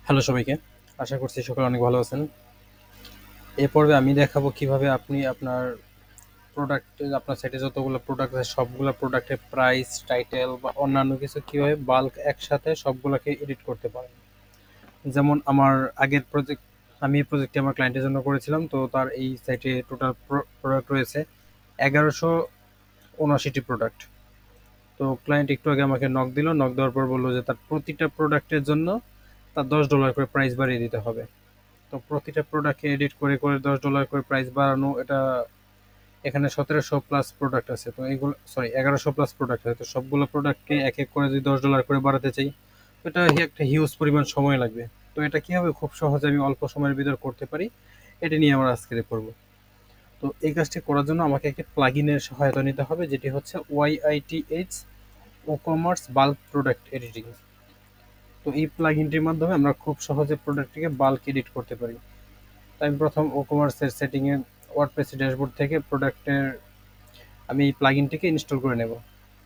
Hello সবাইকে। আশা করছি সকলে অনেক ভালো আছেন। এ পর্বে আমি দেখাবো কিভাবে আপনি আপনার আপনার সাইটে যতগুলো প্রোডাক্ট আছে সবগুলো প্রোডাক্টের প্রাইস, টাইটেল বা অন্যান্য কিছু কিভাবে বাল্ক একসাথে সবগুলোকে এডিট করতে পারেন। যেমন আমার আগের প্রজেক্ট, আমি এই প্রজেক্টটি আমার ক্লায়েন্টের জন্য করেছিলাম। তো তার এই সাইটে টোটাল প্রোডাক্ট রয়েছে 1179টি প্রোডাক্ট। তো ক্লায়েন্ট একটু আগে আমাকে নক দিল, নক দেওয়ার পর বললো যে তার প্রতিটা প্রোডাক্টের জন্য তার $10 করে প্রাইস বাড়িয়ে দিতে হবে। তো প্রতিটা প্রোডাক্টকে এডিট করে করে $10 করে প্রাইস বাড়ানো, এটা এখানে 1700+ প্রোডাক্ট আছে। তো এইগুলো, সরি, 1100+ প্রোডাক্ট আছে। তো সবগুলো প্রোডাক্টকে এক এক করে যদি $10 করে বাড়াতে চাই, তো এটা একটা হিউজ পরিমাণ সময় লাগবে। তো এটা কীভাবে খুব সহজে আমি অল্প সময়ের ভিতর করতে পারি, এটা নিয়ে আমরা আজকে পড়বো। তো এই কাজটি করার জন্য আমাকে একটি প্লাগইনের সহায়তা নিতে হবে, যেটি হচ্ছে ওয়াইআইটিএইচ ওকমার্স বাল্ক প্রোডাক্ট এডিটিং। তো এই প্লাগইনটির মাধ্যমে আমরা খুব সহজে প্রোডাক্টটিকে বাল্ক এডিট করতে পারি। তাই আমি প্রথম ওকমার্সের সেটিংয়ে ওয়ার্ডপ্রেস ড্যাশবোর্ড থেকে প্রোডাক্টের আমি এই প্লাগইনটিকে ইনস্টল করে নেব।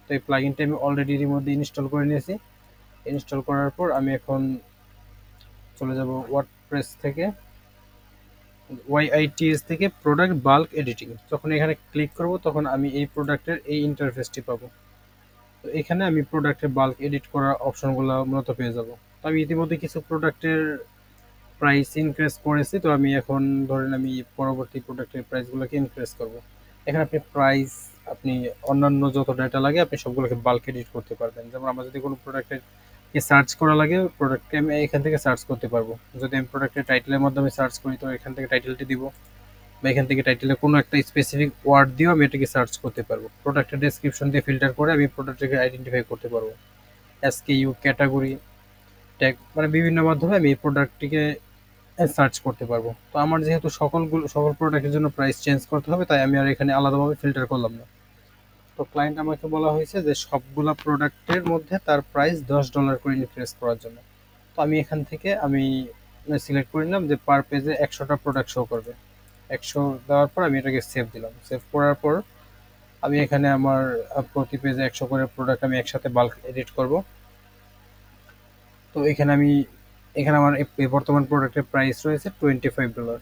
তো এই প্লাগইনটি আমি অলরেডি এর মধ্যে ইনস্টল করে নিয়েছি। ইনস্টল করার পর আমি এখন চলে যাব ওয়ার্ডপ্রেস থেকে, ওয়াইআইটিএস থেকে প্রোডাক্ট বাল্ক এডিটিং। যখন এখানে ক্লিক করব তখন আমি এই প্রোডাক্টের এই ইন্টারফেসটি পাবো। তো এখানে আমি প্রোডাক্টের বাল্ক এডিট করার অপশনগুলো মূলত পেয়ে যাব। তো আমি ইতিমধ্যে কিছু প্রোডাক্টের প্রাইস ইনক্রিজ করেছি। তো আমি এখন ধরেন আমি পরবর্তী প্রোডাক্টের প্রাইসগুলোকে ইনক্রিজ করব। এখানে আপনি প্রাইস, আপনি অন্যান্য যত ডাটা লাগে আপনি সবগুলোকে বাল্ক এডিট করতে পারবেন। যেমন আমার যদি কোনো প্রোডাক্টের সার্চ করা লাগে, প্রোডাক্টকে আমি এখান থেকে সার্চ করতে পারবো। যদি আমি প্রোডাক্টের টাইটেলের মাধ্যমে সার্চ করি, তো এখান থেকে টাইটেলটি দিব, বা এখান থেকে টাইটেলে কোনো একটা স্পেসিফিক ওয়ার্ড দিয়েও আমি এটাকে সার্চ করতে পারবো। প্রোডাক্টের ডেসক্রিপশন দিয়ে ফিল্টার করে আমি প্রোডাক্টটাকে আইডেন্টিফাই করতে পারবো। এসকেইউ, ক্যাটাগরি, ট্যাগ, মানে বিভিন্ন মাধ্যমে আমি এই প্রোডাক্টটিকে সার্চ করতে পারবো। তো আমার যেহেতু সকল প্রোডাক্টের জন্য প্রাইস চেঞ্জ করতে হবে, তাই আমি আর এখানে আলাদাভাবে ফিল্টার করলাম না। তো ক্লায়েন্ট আমাকে বলা হয়েছে যে সবগুলা প্রোডাক্টের মধ্যে তার প্রাইস $10 করে ইনক্রিজ করার জন্য। তো আমি এখান থেকে আমি সিলেক্ট করে নিলাম যে পার পেজে 100টা প্রোডাক্ট শো করবে। 100 দেওয়ার পর আমি এটাকে সেভ দিলাম। সেভ করার পর আমি এখানে আমার প্রতি পেজে 100 করে প্রোডাক্ট আমি একসাথে বাল্ক এডিট করব। তো এখানে আমার বর্তমান প্রোডাক্টের প্রাইস রয়েছে $25,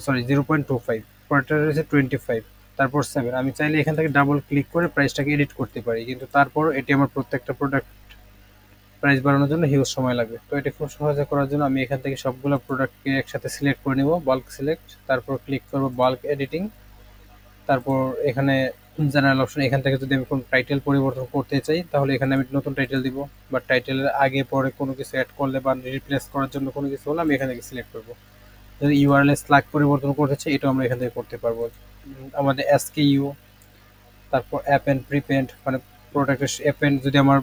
সরি 0.25, পরেরটা রয়েছে 25, তারপর 7। আমি চাইলে এখান থেকে ডাবল ক্লিক করে প্রাইসটাকে এডিট করতে পারি, কিন্তু তারপর এটি আমার প্রত্যেকটা প্রোডাক্ট প্রাইস বাড়ানোর জন্য হিউজ সময় লাগবে। তো এটা খুব সহজে করার জন্য আমি এখান থেকে সবগুলো প্রোডাক্টকে একসাথে সিলেক্ট করে নেব, বাল্ক সিলেক্ট, তারপর ক্লিক করব বাল্ক এডিটিং। তারপর এখানে জেনারেল অপশন, এখান থেকে যদি আমি কোনো টাইটেল পরিবর্তন করতে চাই তাহলে এখানে আমি নতুন টাইটেল দিব, বা টাইটেলের আগে পরে কোনো কিছু অ্যাড করলে বা রিপ্লেস করার জন্য কোনো কিছু হলে আমি এখান থেকে সিলেক্ট করব। যদি ইউআরএল স্ল্যাগ পরিবর্তন করতে চাই, এটাও আমরা এখান থেকে করতে পারবো। আমাদের এসকেইউ, তারপর অ্যাপ এন্ড প্রিপেন্ড, মানে প্রোডাক্টের অ্যাপ এন্ড, যদি আমার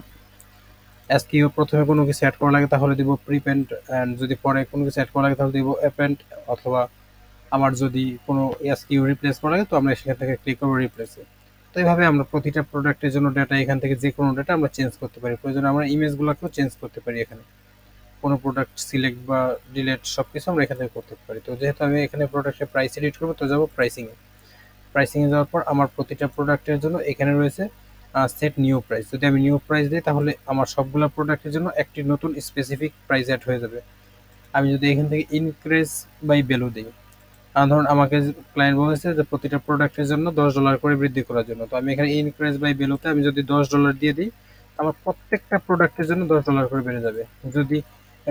এসকেইউ প্রথমে কোনো কিছু অ্যাড করা লাগে তাহলে দিব প্রিপেন্ড, অ্যান্ড যদি পরে কোনো কিছু অ্যাড করা লাগে তাহলে দিব অ্যাপ এন্ড, অথবা আমার যদি কোনো এসকিউ রিপ্লেস করা লাগে তো আমরা সেখান থেকে ক্লিক করবো রিপ্লেসে। তো এইভাবে আমরা প্রতিটা প্রোডাক্টের জন্য ডাটা, এখান থেকে যে কোনো ডাটা আমরা চেঞ্জ করতে পারি। প্রয়োজনে আমরা ইমেজগুলোকেও চেঞ্জ করতে পারি। এখানে কোনো প্রোডাক্ট সিলেক্ট বা ডিলেট সব কিছু আমরা এখান থেকে করতে পারি। তো যেহেতু আমি এখানে প্রোডাক্টের প্রাইস এডিট করবো, তো যাবো প্রাইসিংয়ে। প্রাইসিংয়ে যাওয়ার পর আমার প্রতিটা প্রোডাক্টের জন্য এখানে রয়েছে সেট নিউ প্রাইস। যদি আমি নিউ প্রাইস দিই তাহলে আমার সবগুলো প্রোডাক্টের জন্য একটি নতুন স্পেসিফিক প্রাইস অ্যাড হয়ে যাবে। আমি যদি এখান থেকে ইনক্রিজ বাই ভ্যালু দিই, ধরুন আমাকে ক্লায়েন্ট বলেছে যে প্রতিটা প্রোডাক্টের জন্য $10 করে বৃদ্ধি করার জন্য। তো আমি এখানে ইনক্রিজ বাই ভ্যালুতে আমি যদি $10 দিয়ে দিই, আমার প্রত্যেকটা প্রোডাক্টের জন্য $10 করে বেড়ে যাবে। যদি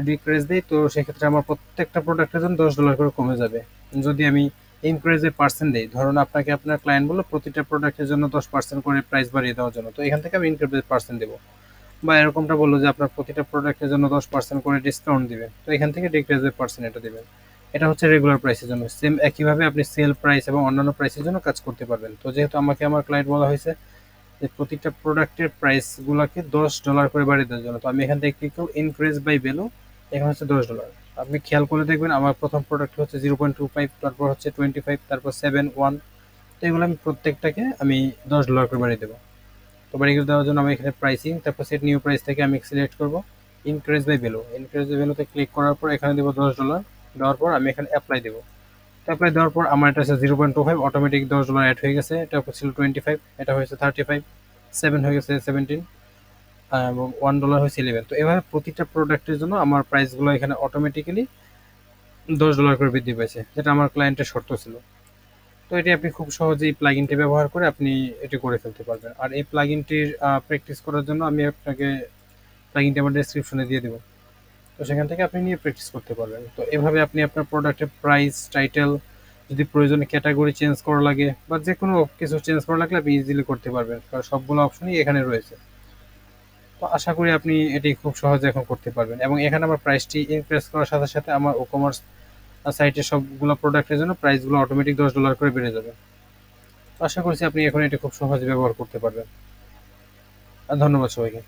ডিক্রিজ দিই তো সেক্ষেত্রে আমার প্রত্যেকটা প্রোডাক্টের জন্য $10 করে কমে যাবে। যদি আমি ইনক্রিজের পার্সেন্ট দিই, ধরুন আপনাকে আপনার ক্লায়েন্ট বললো প্রতিটা প্রোডাক্টের জন্য 10% করে প্রাইস বাড়িয়ে দেওয়ার জন্য, তো এখান থেকে আমি ইনক্রিজের পার্সেন্ট দেবো। বা এরকমটা বললো যে আপনার প্রতিটা প্রোডাক্টের জন্য 10% করে ডিসকাউন্ট দিবে, তো এখান থেকে ডিক্রিজের পার্সেন্ট এটা দেবেন। এটা হচ্ছে রেগুলার প্রাইসের জন্য। সেম একইভাবে আপনি সেল প্রাইস এবং অন্যান্য প্রাইসের জন্য কাজ করতে পারবেন। তো যেহেতু আমাকে আমার ক্লায়েন্ট বলা হয়েছে যে প্রতিটা প্রোডাক্টের প্রাইসগুলোকে $10 করে বাড়িয়ে দেওয়ার জন্য, তো আমি এখান থেকে ক্লিক করব ইনক্রিজ বাই ভ্যালু, এখানে হচ্ছে $10। আপনি খেয়াল করে দেখবেন আমার প্রথম প্রোডাক্ট হচ্ছে 0.25, তারপর হচ্ছে 25, তারপর 7, 1। তো এগুলো আমি প্রত্যেকটাকে আমি $10 করে বাড়িয়ে দেবো। তো বাড়িয়ে দেওয়ার জন্য আমি এখানে প্রাইসিং, তারপর সেট নিউ প্রাইস থেকে আমি সিলেক্ট করব increase by value. Increase by ভ্যালুতে ক্লিক করার পর এখানে দেবো $10। দেওয়ার পর আমি এখানে অ্যাপ্লাই দেবো। অ্যাপ্লাই দেওয়ার পর আমার এটা হচ্ছে 0.25, অটোমেটিক $10 অ্যাড হয়ে গেছে। এটা ছিল 25, এটা হয়েছে 35, 7 হয়ে গেছে 17, এবং $1 হচ্ছে 11। তো এভাবে প্রতিটা প্রোডাক্টের জন্য আমার প্রাইসগুলো এখানে অটোমেটিক্যালি $10 করে বৃদ্ধি পেয়েছে, যেটা আমার ক্লায়েন্টের শর্ত ছিল। তো এটি আপনি খুব সহজেই প্লাগইনটি ব্যবহার করে আপনি এটি করে ফেলতে পারবেন। আর এই প্লাগইনটির প্র্যাকটিস করার জন্য আমি আপনাকে প্লাগইনটি আমার ডেসক্রিপশনে দিয়ে দেবো। তো সেখান থেকে আপনি নিয়ে প্র্যাকটিস করতে পারবেন। তো এভাবে আপনি আপনার প্রোডাক্টের প্রাইস, টাইটেল, যদি প্রয়োজনে ক্যাটাগরি চেঞ্জ করা লাগে বা যে কোনো কিছু চেঞ্জ করা লাগলে আপনি ইজিলি করতে পারবেন, কারণ সবগুলো অপশনই এখানে রয়েছে। তো আশা করি আপনি এটি খুব সহজে এখন করতে পারবেন। এবং এখানে আমার প্রাইসটি ইনক্রিজ করার সাথে সাথে আমার ওকমার্স সাইটের সবগুলো প্রোডাক্টের জন্য প্রাইসগুলো অটোমেটিক $10 করে বেড়ে যাবে। তো আশা করছি আপনি এখন এটি খুব সহজে ব্যবহার করতে পারবেন। আর ধন্যবাদ সবাইকে।